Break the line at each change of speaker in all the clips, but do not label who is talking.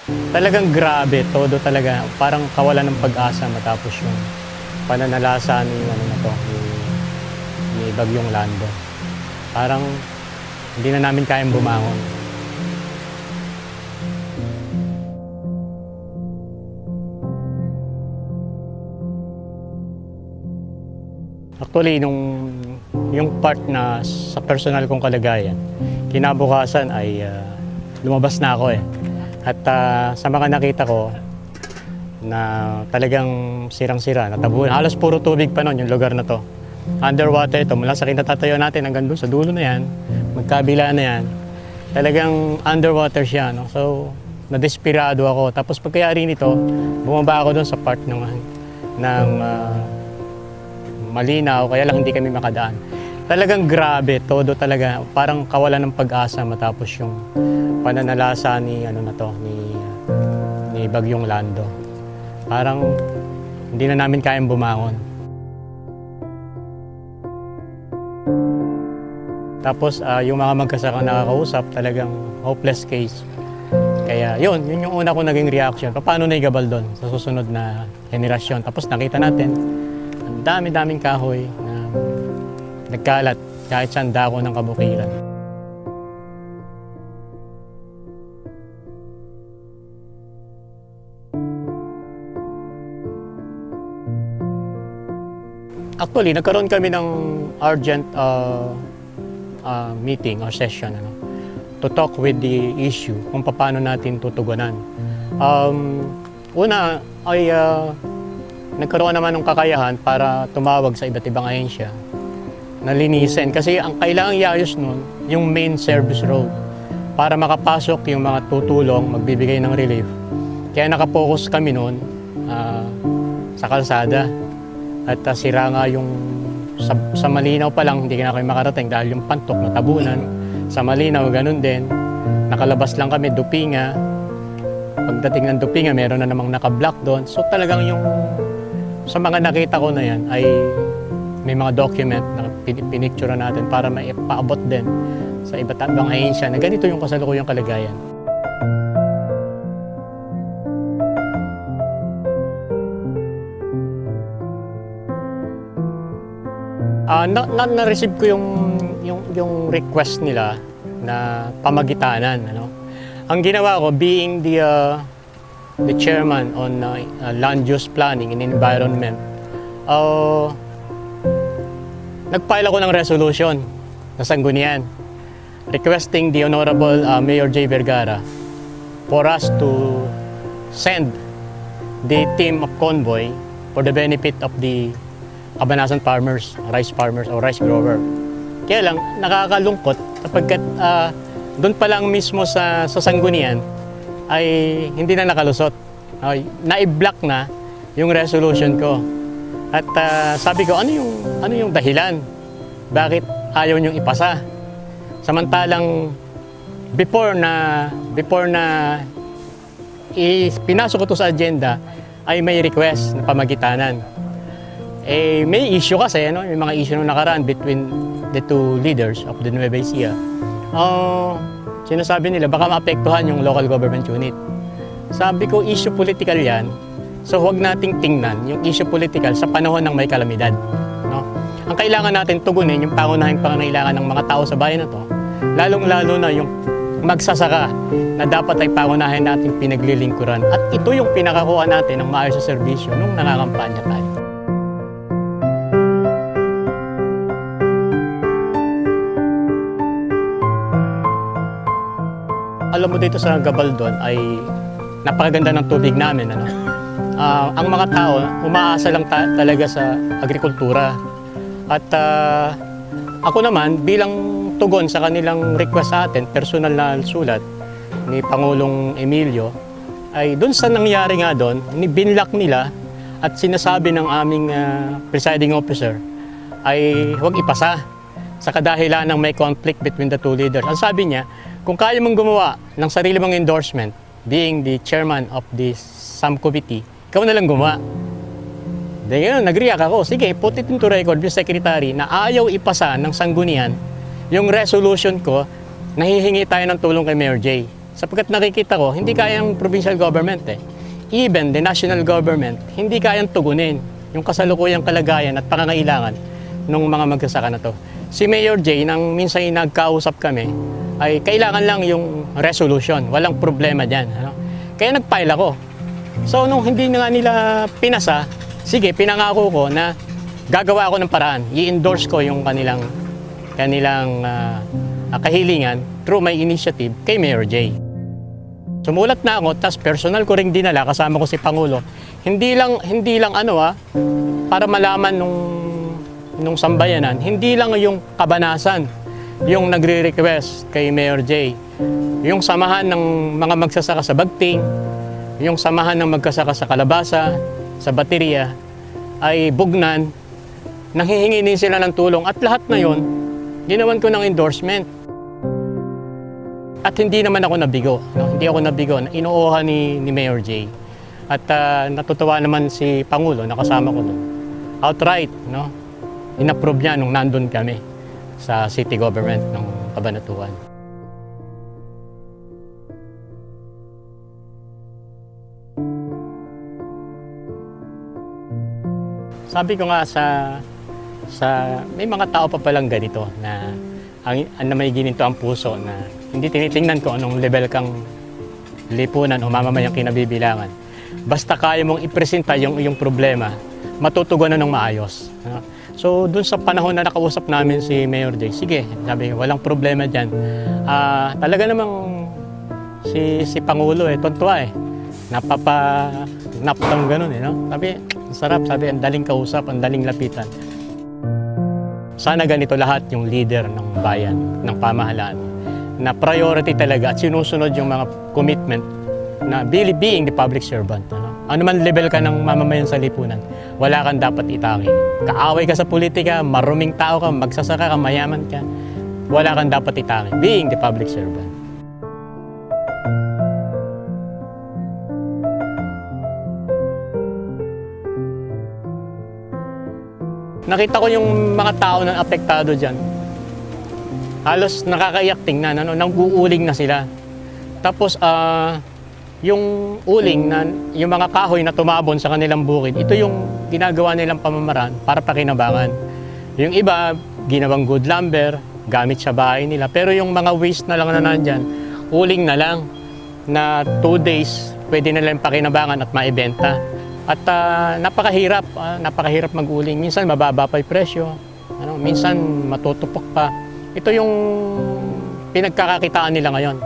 Talagang grabe, todo talaga. Parang kawalan ng pag-asa matapos yung pananalasa ni, ni Bagyong Lando. Parang hindi na namin kayang bumangon. Actually, yung part na sa personal kong kalagayan, kinabukasan ay lumabas na ako eh. At sa mga nakita ko na talagang sirang-sira, natabunan. Halos puro tubig pa noon yung lugar na to. Underwater ito, mula sa kinatatayo natin hanggang doon sa dulo na yan, magkabila na yan. Talagang underwater siya, no? So, nadesperado ako. Tapos pagkayari nito, bumaba ako doon sa part ng malinaw, kaya lang hindi kami makadaan. Talagang grabe, todo talaga. Parang kawalan ng pag-asa matapos yung pananalasa ni ni Bagyong Lando. Parang hindi na namin kayang bumangon. Tapos yung mga magkasakang nakakausap, talagang hopeless case. Kaya yun yung una ko naging reaction. Paano na igabal doon sa susunod na henerasyon? Tapos nakita natin, ang dami-daming kahoy na nagkalat kahit saan dako ng kabukiran. Actually, nagkaroon kami ng urgent meeting or session to talk with the issue kung paano natin tutugunan. Una ay nagkaroon naman ng kakayahan para tumawag sa iba't ibang ahensya na linisin. Kasi ang kailangang iayos nun, yung main service road para makapasok yung mga tutulong, magbibigay ng relief. Kaya nakapokus kami nun sa kalsada. At sira nga yung sa Malinaw pa lang, hindi na kami makarating dahil yung pantok natabunan. Sa Malinaw, ganun din. Nakalabas lang kami, Dupinga. Pagdating ng Dupinga, meron na namang naka-block doon. So talagang yung sa mga nakita ko na yan ay may mga document na pinicture natin para maipaabot din sa iba't ibang ahensya na ganito yung kasalukuyang kalagayan. Na-receive ko yung request nila na pamagitanan. Ang ginawa ko, being the chairman on land use planning and environment, nag-file ako ng resolution na Sanggunian requesting the Honorable Mayor Jay Vergara for us to send the team of convoy for the benefit of the Cabanasan farmers, rice farmers or rice grower. Kaya lang, nakakalungkot sapagkat doon pa lang mismo sa Sanggunian ay hindi na nakalusot. Na-i-block na yung resolution ko. At sabi ko, ano yung dahilan? Bakit ayaw niyong ipasa? Samantalang before na pinasok ko to sa agenda ay may request na pamagitanan. May issue kasi, may mga issue nung nakaraan between the two leaders of the Nueva Ecija. Sinasabi nila baka maapektuhan yung local government unit. Sabi ko, issue political yan. So huwag nating tingnan yung issue political sa panahon ng may kalamidad. Ang kailangan natin tugunin yung pangunahing pangangailangan ng mga tao sa bayan na to. Lalong-lalo na yung magsasaka na dapat ay pangunahin natin pinaglilingkuran. At ito yung pinakakuha natin ng maayos sa serbisyo nung nangangampanya tayo. Alam mo, dito sa Gabaldon ay napakaganda ng tubig namin. Ang mga tao, umaasa lang talaga sa agrikultura. At ako naman, bilang tugon sa kanilang request sa atin, personal na sulat ni Pangulong Emilio, ay doon sa nangyari nga doon, binlock nila at sinasabi ng aming presiding officer ay huwag ipasa sa kadahilan ng may conflict between the two leaders. Ang sabi niya, kung kaya mong gumawa ng sarili mong endorsement, being the chairman of the SAM committee, ikaw na lang gumawa. Dahil nag-react ako, sige, put it into record, Mr. Secretary, na ayaw ipasa ng Sanggunian yung resolution ko, nahihingi tayo ng tulong kay Mayor Jay. Sapagkat nakikita ko, hindi kaya ng provincial government eh. Even the national government, hindi kayang tugunin yung kasalukuyang kalagayan at pangangailangan ng mga magsasaka na to. Si Mayor Jay, nang minsan nagkausap kami, ay kailangan lang yung resolution. Walang problema dyan. Ano? Kaya nag-file ako. So nung hindi na nga nila pinasa, sige, pinangako ko na gagawa ako ng paraan. I-endorse ko yung kanilang kahilingan through my initiative kay Mayor Jay. Sumulat na ako, tas personal ko ring dinala, kasama ko si Pangulo. Hindi lang para malaman nung sambayanan, hindi lang yung kabanasan yung nagre-request kay Mayor Jay. Yung samahan ng mga magsasaka sa Bagting, yung samahan ng magsasaka sa Kalabasa, sa Bateria, ay bugnan, nanghihingi din sila ng tulong. At lahat na yon, ginawan ko ng endorsement. At hindi naman ako nabigo. No? Hindi ako nabigo. Inuuha ni Mayor Jay. At natutuwa naman si Pangulo, nakasama ko doon. Outright, no? In-approve niya nung nandun kami sa city government ng Cabanatuan. Sabi ko nga may mga tao pa palang ganito na may gininto ang puso na hindi tinitingnan ko anong level kang lipunan o mamamayang kinabibilangan. Basta kaya mong ipresenta yung problema, matutugunan ng maayos. So, dun sa panahon na nakausap namin si Mayor Jay, sige, sabi, walang problema dyan. Talaga namang si Pangulo tuntua napapang ganun no? Sabi, sarap, sabi, ang daling kausap, ang daling lapitan. Sana ganito lahat yung leader ng bayan, ng pamahalaan, na priority talaga at sinusunod yung mga commitment na being the public servant. Ano man level ka ng mamamayan sa lipunan, wala kang dapat itangi. Kaaway ka sa politika, maruming tao ka, magsasaka ka, mayaman ka, wala kang dapat itangi. Being the public servant. Nakita ko yung mga tao na apektado dyan. Halos nakakaiyak tingnan, nag-uuling na sila. Tapos, yung uling, yung mga kahoy na tumabon sa kanilang bukid, ito yung ginagawa nilang pamamaraan para pakinabangan. Yung iba, ginawang good lumber, gamit sa bahay nila. Pero yung mga waste na lang na nandyan, uling na lang, na 2 days, pwede nilang pakinabangan at maibenta. At napakahirap mag-uling. Minsan mababa pa yung presyo, minsan matutupok pa. Ito yung pinagkakakitaan nila ngayon.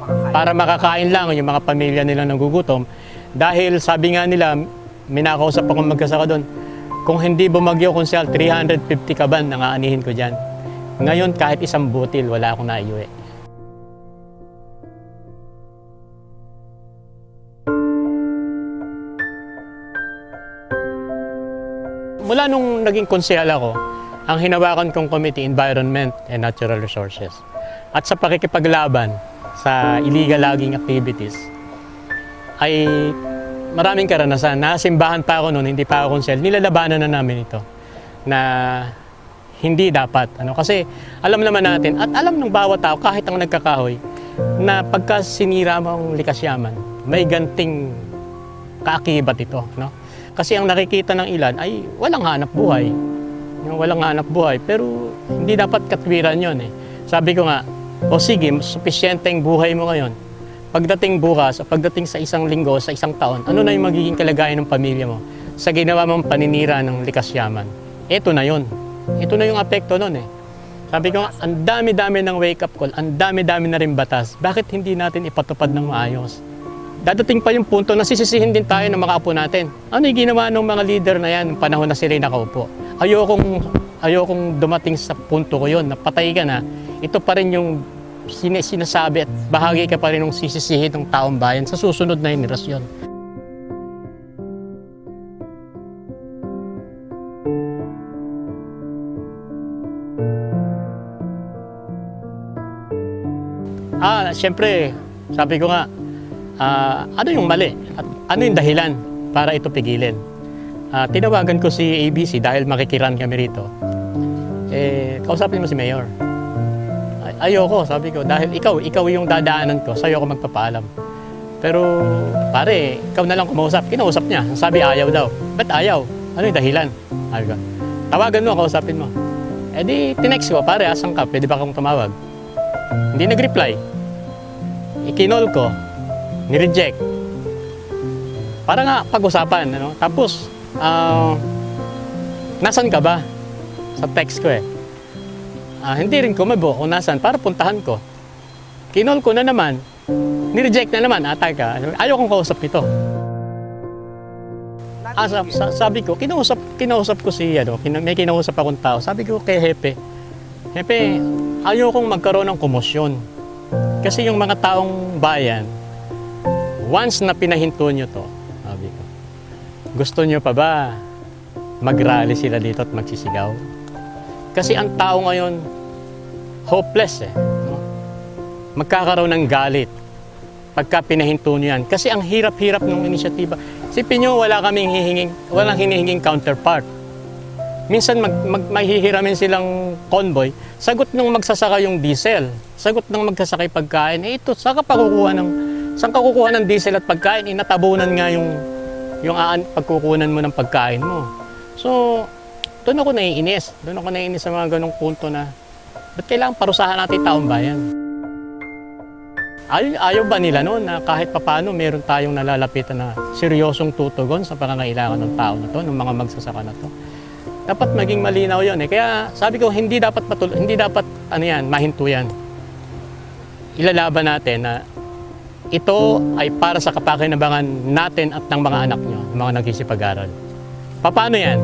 Para makakain lang yung mga pamilya nila nagugutom. Dahil sabi nga nila, minakausap akong magkasaka doon, kung hindi bumagyo kung siya 350 kaban ang aanihin ko dyan. Ngayon kahit isang butil, wala akong naiuwi. Mula nung naging konsehal ako, ang hinawakan kong committee, Environment and Natural Resources. At sa pakikipaglaban sa illegal logging activities, ay maraming karanasan. Nasimbahan pa ako noon, hindi pa ako konsehal. Nilalabanan na namin ito na hindi dapat. Kasi alam naman natin, at alam ng bawat tao, kahit ang nagkakahoy, na pagka sinira mo ang likas yaman, may ganting kaakibat ito. Kasi ang nakikita ng ilan ay walang hanap buhay. Walang hanap buhay, pero hindi dapat katwiran yun Sabi ko nga, o sige, supisyenteng buhay mo ngayon. Pagdating bukas, pagdating sa isang linggo, sa isang taon, ano na yung magiging kalagayan ng pamilya mo sa ginawa mong paninira ng likas yaman? Ito na yun. Ito na yung apekto nun Sabi ko nga, ang dami-dami ng wake-up call, ang dami-dami na rin batas. Bakit hindi natin ipatupad ng maayos? Dadating pa yung punto na sisisihin din tayo ng mga apo natin. Ano yung ginawa ng mga leader na yan ng panahon na sila nakaupo? Ayokong dumating sa punto ko yun, na patay ka na, ito pa rin yung sinasabi at bahagi ka pa rin ng sisisihin ng taong bayan sa susunod na henerasyon. Siyempre, sabi ko nga, ano yung mali at ano yung dahilan para ito pigilin. Tinawagan ko si ABC dahil makikiran kami rito. Kausapin mo si Mayor. ayoko, sabi ko, dahil ikaw yung dadaanan ko, sa'yo ako magpapaalam. Pero, pare, ikaw na lang kumausap. Kinausap niya. Sabi, ayaw daw. Ba't ayaw? Ano yung dahilan? Sabi ko, tawagan mo, kausapin mo. Eh di, tinext ko, pare, asan ka? Pwede ba akong tumawag? Hindi nag-reply. Ikinol ko, ni-reject. Para nga pag-usapan, ano? Tapos, nasan ka ba? Sa text ko eh. Hindi rin kumabo kung nasan, para puntahan ko. Kinol ko na naman, ni-reject na naman, atay ka. Ayaw kong kausap ito. Sabi ko, kinausap ko si, may kinausap akong tao. Sabi ko kay Hepe, ayaw kong magkaroon ng komosyon. Kasi yung mga taong bayan, once na pinahinto nyo to, sabi ko, gusto nyo pa ba mag-rally sila dito at magsisigaw? Kasi ang tao ngayon, hopeless eh. No? Magkakaroon ng galit pagka pinahinto nyo yan. Kasi ang hirap-hirap ng inisyatiba. Sipin nyo, walang hinihinging counterpart. Minsan mahihiramin silang convoy, sagot nung magsasaka yung diesel, sagot nung magsasakay pagkain. Eh ito, saan ka kukuha ng diesel at pagkain? Inatabunan nga yung pagkukunan mo ng pagkain mo. So, doon ako naiinis. Sa mga ganong punto na, ba't kailangan parusahan natin taong bayan? Ayaw ba nila noon na kahit papano meron tayong nalalapitan na seryosong tutugon sa pangangailangan ng tao na to, ng mga magsasaka na to? Dapat maging malinaw yun eh. Kaya sabi ko, hindi dapat mahinto yan. Ilalaban natin na ito ay para sa kapakinabangan natin at ng mga anak nyo, ng mga nagsisipag-aral. Paano yan?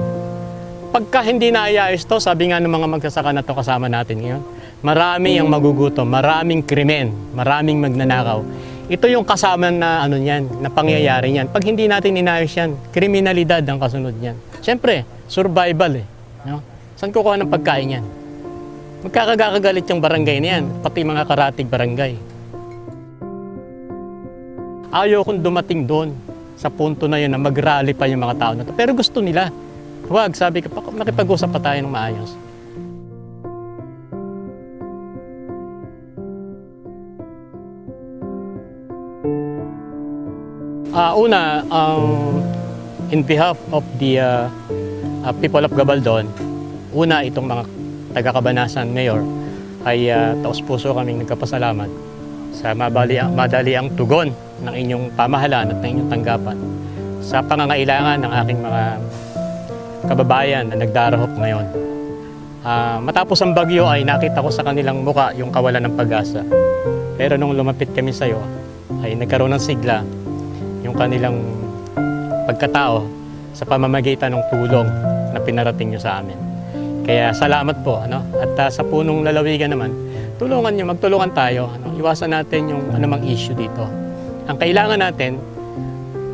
Pagka hindi naayos to, sabi nga ng mga magsasaka na to kasama natin ngayon, marami ang magugutom, maraming krimen, maraming magnanakaw. Ito yung kasama na na pangyayari niyan. Pag hindi natin inayos yan, kriminalidad ang kasunod niyan. Siyempre, survival eh. No? Saan kukuha ng pagkain yan? Magkakagalit yung barangay na yan, pati mga karatig barangay. Ayaw kong dumating doon sa punto na yun na mag-rally pa yung mga tao na to. Pero gusto nila. Huwag, sabi ko, nakipag-usap pa tayo ng maayos. In behalf of the people of Gabaldon, itong mga taga-Cabanasan Mayor ay taos-puso kaming nagkapasalamat sa madaliang tugon ng inyong pamahalaan at ng inyong tanggapan sa pangangailangan ng aking mga kababayan na nagdarahop ngayon. Matapos ang bagyo ay nakita ko sa kanilang muka yung kawalan ng pag-asa. Pero nung lumapit kami sa iyo, ay nagkaroon ng sigla yung kanilang pagkatao sa pamamagitan ng tulong na pinarating nyo sa amin. Kaya salamat po. At sa punong lalawigan naman, magtulungan tayo. Iwasan natin yung anumang issue dito. Ang kailangan natin,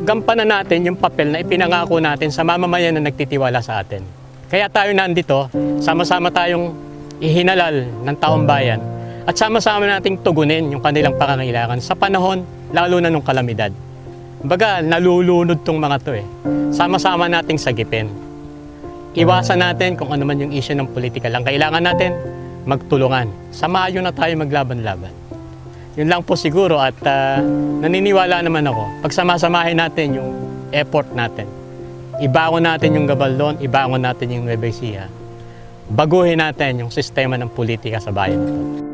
gampanan natin yung papel na ipinangako natin sa mamamayan na nagtitiwala sa atin. Kaya tayo nandito, sama-sama tayong ihinalal ng taong bayan at sama-sama nating tugunin yung kanilang pangangailangan sa panahon, lalo na nung kalamidad. Baga, nalulunod tong mga to eh. Sama-sama nating sagipin. Iwasan natin kung ano man yung issue ng politika. Ang kailangan natin, magtulungan. Samayo na tayo maglaban-laban. Yun lang po siguro at naniniwala naman ako, pagsama-samahin natin yung effort natin. Ibangon natin yung Gabaldon, ibangon natin yung Nueva Ecija. Baguhin natin yung sistema ng politika sa bayan nito.